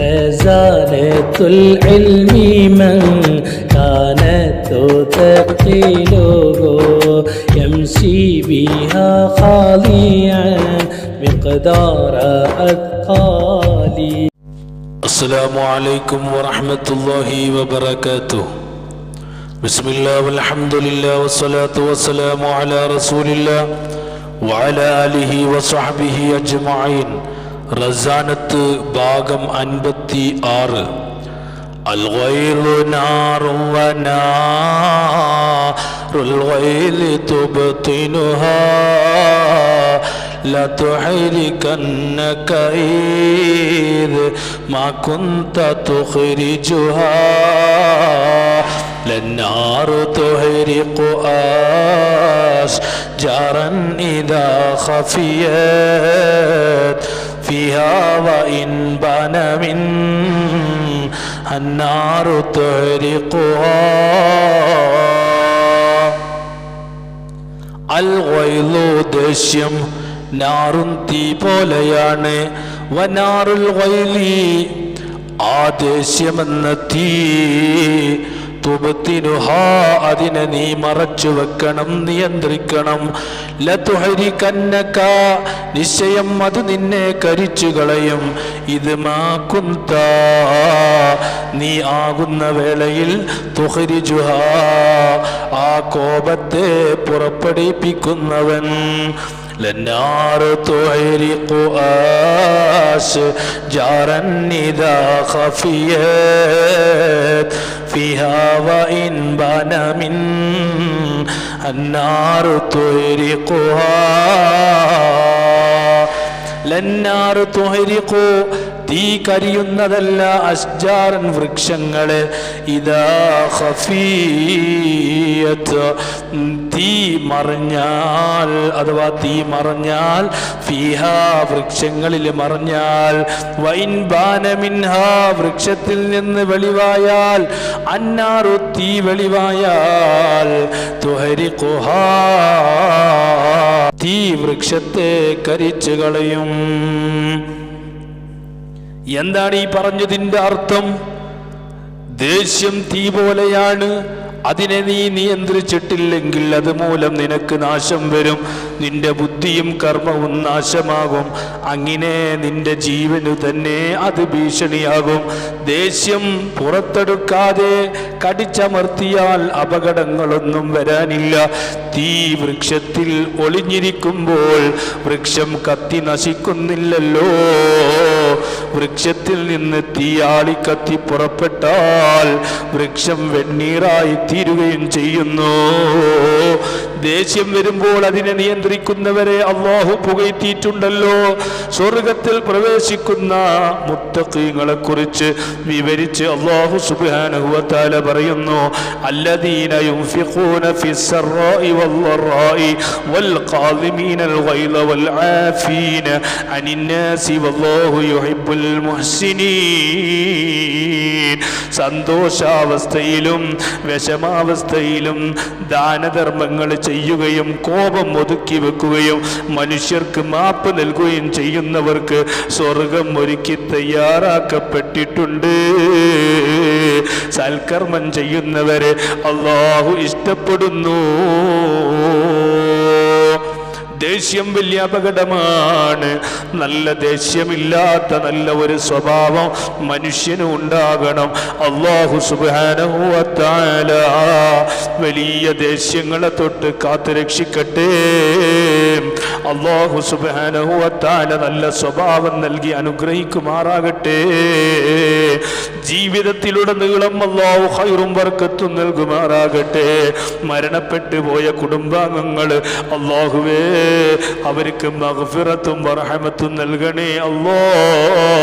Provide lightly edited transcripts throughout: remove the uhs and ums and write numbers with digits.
خزانة العلم من كانت تثقله يمشي بها خاليا مقدار أثقالي. السلام عليكم ورحمة الله وبركاته. بسم الله والحمد لله والصلاة والسلام على رسول الله وعلى آله وصحبه أجمعين. റസാനത്ത് ഭാഗം 56. അൽഗൈറു നാറും വനാറുൽ ഗൈലി തുബ്തിനുഹാ ലാ തുഹരികന്നക ഈദ് മാ കുന്ത തുഖ്രിജുഹാ ലന്നാറു തുഹരിഖു അശ്ജാറൻ ഇദാ ഖഫിയത് فيها وإن بان من النار تحرقها. الغيظ ദേഷ്യം നാറും തീ പോലെയാണ്. വനാറുൽ ഗൈലി ആ ദേഷ്യമെന്ന തീ തുബ്തിനുഹാ അതിനെ നീ മറച്ചു വെക്കണം, നിയന്ത്രിക്കണം. ലതുഹരികന്നക നിശ്ചയം അത് നിന്നെ കരിച്ചു കളയും. ഇത് മാ കുന്ത നീ ആകുന്ന വേളയിൽ തുഖ്രിജുഹാ ആ കോപത്തെ പുറപ്പെടുവിപ്പിക്കുന്നവൻ. للنار تحرق أشجارا إذا خفيت فيها وإن بان من النار تحرقها. ലന്നാർ തുഹരിഖു തീ കരിയുന്നതല്ല അശ്ജാറൻ വൃക്ഷങ്ങളെ. ഇദാ ഖഫിയത് തീ മറഞ്ഞാൽ അഥവാ തീ മറഞ്ഞാൽ ഫീഹാ വൃക്ഷങ്ങളിൽ മറഞ്ഞാൽ വൈൻ ബാന മിൻഹാ വൃക്ഷത്തിൽ നിന്ന് വെളിവായാൽ അന്നാറു തീ വെളിവായാൽ തുഹരിഖുഹാ തീ വൃക്ഷത്തെ കരിച്ചു കളയും. എന്താണ് ഈ പറഞ്ഞതിൻ്റെ അർത്ഥം? ദേഷ്യം തീ പോലെയാണ്. അതിനെ നീ നിയന്ത്രിച്ചിട്ടില്ലെങ്കിൽ അതുമൂലം നിനക്ക് നാശം വരും. നിന്റെ ബുദ്ധിയും കർമ്മവും നാശമാകും. അങ്ങനെ നിന്റെ ജീവനു തന്നെ അത് ഭീഷണിയാകും. ദേഷ്യം പുറത്തെടുക്കാതെ കടിച്ചമർത്തിയാൽ അപകടങ്ങളൊന്നും വരാനില്ല. തീ വൃക്ഷത്തിൽ ഒളിഞ്ഞിരിക്കുമ്പോൾ വൃക്ഷം കത്തി നശിക്കുന്നില്ലല്ലോ. വൃക്ഷത്തിൽ നിന്ന് തീയാളി കത്തി പുറപ്പെട്ടാൽ വൃക്ഷം വെണ്ണീറായി തീരുകയും ചെയ്യുന്നു. ദേഷ്യം വരുമ്പോൾ അതിനെ നിയന്ത്രിക്കുന്നവരെ അല്ലാഹു പുകഴ്ത്തിയിട്ടുണ്ടല്ലോ. സ്വർഗത്തിൽ പ്രവേശിക്കുന്ന മുത്തഖീങ്ങളെ കുറിച്ച് വിവരിച്ച് അല്ലാഹു സുബ്ഹാനഹു വ തആല പറയുന്നു, അല്ലദീന യുൻഫിഖൂന ഫിസ്സറാഇ വല്ലറാഇ വൽഖാദിമീനൽ ഗൈള വൽആഫീന അനിന്നാസി വല്ലാഹു യുഹിബ്ബുൽ മുഹ്സിനീൻ. സന്തോഷാവസ്ഥയിലും വിഷമാവസ്ഥയിലും ദാനധർമ്മങ്ങൾ ചെയ്യുകയും കോപം ഒതുക്കി വെക്കുകയും മനുഷ്യർക്ക് മാപ്പ് നൽകുകയും ചെയ്യുന്നവർക്ക് സ്വർഗം ഒരുക്കി തയ്യാറാക്കപ്പെട്ടിട്ടുണ്ട്. സൽക്കർമ്മം ചെയ്യുന്നവരെ അല്ലാഹു ഇഷ്ടപ്പെടുന്നു. ദേഷ്യം വലിയ അപകടമാണ്. നല്ല ദേഷ്യമില്ലാത്ത നല്ല ഒരു സ്വഭാവം മനുഷ്യന് ഉണ്ടാകണം. അല്ലാഹു സുബ്ഹാനഹു വ തആല വലിയ ദേഷ്യങ്ങളെ തൊട്ട് കാത്തുരക്ഷിക്കട്ടെ. അല്ലാഹു സുബ്ഹാനഹു വ തആല നല്ല സ്വഭാവം നൽകി അനുഗ്രഹിക്കുമാറാകട്ടെ. ജീവിതത്തിലുടനീളം അല്ലാഹു ഖൈറും ബർക്കത്തും നൽകുമാറാകട്ടെ. മരണപ്പെട്ടു പോയ കുടുംബാംഗങ്ങൾ അല്ലാഹുവേ അവർക്ക് മഗ്ഫിറത്തും റഹ്മത്തും നൽകണേ അല്ലാഹ്.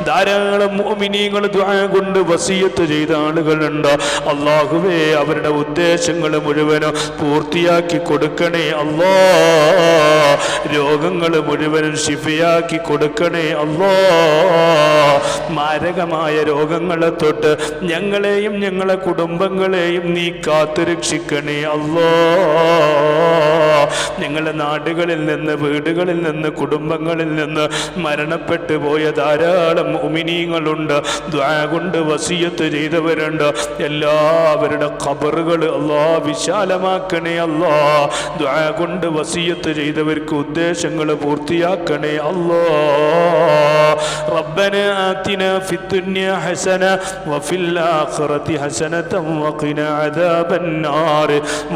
ധാരാളം മുഅ്മിനീങ്ങൾ ദുആ കൊണ്ട് വസിയത്ത് ചെയ്ത ആളുകളുണ്ട്. അല്ലാഹുവേ അവരുടെ ഉദ്ദേശങ്ങൾ മുഴുവനും പൂർത്തിയാക്കി കൊടുക്കണേ അല്ലാഹ്. രോഗങ്ങൾ മുഴുവനും ശിഫയാക്കി കൊടുക്കണേ അല്ലാഹ്. മാരകമായ രോഗങ്ങളെ തൊട്ട് ഞങ്ങളെയും ഞങ്ങളെ കുടുംബങ്ങളെയും നീ കാത്തുരക്ഷിക്കണേ അല്ലാ. ഞങ്ങളുടെ നാടുകളിൽ നിന്ന്, വീടുകളിൽ നിന്ന്, കുടുംബങ്ങളിൽ നിന്ന് മരണപ്പെട്ടു പോയ ധാരാളം മുഅ്മിനീങ്ങളുണ്ട്, ദുആ കൊണ്ട് വസിയത്ത് ചെയ്തവരുണ്ട്. എല്ലാവരുടെ ഖബറുകൾ അല്ലാ വിശാലമാക്കണേ അല്ലാ. ദുആ കൊണ്ട് വസിയത്ത് ചെയ്തവർക്ക് ഉദ്ദേശങ്ങൾ പൂർത്തിയാക്കണേ അല്ലാ. റബ്ബനാ ആതിനാ ഫിദ്ദുനിയാ ഹസന വഫിൽ ആഖിറതി ഹസനതൻ വഖിനാ അദാബൻ നാർ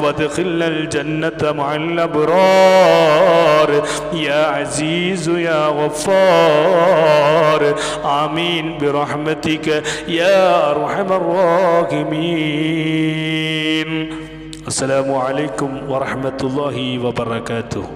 വദ്ഖിൽനൽ ജന്നത മഅൽ അബ്റാർ യാ അസീസ് യാ ഗഫാർ ആമീൻ ബിറഹ്മതിക യാ അർഹമർ റഹീമീൻ. അസ്സലാമു അലൈക്കും വറഹ്മത്തുള്ളാഹി വബറകാതുഹു.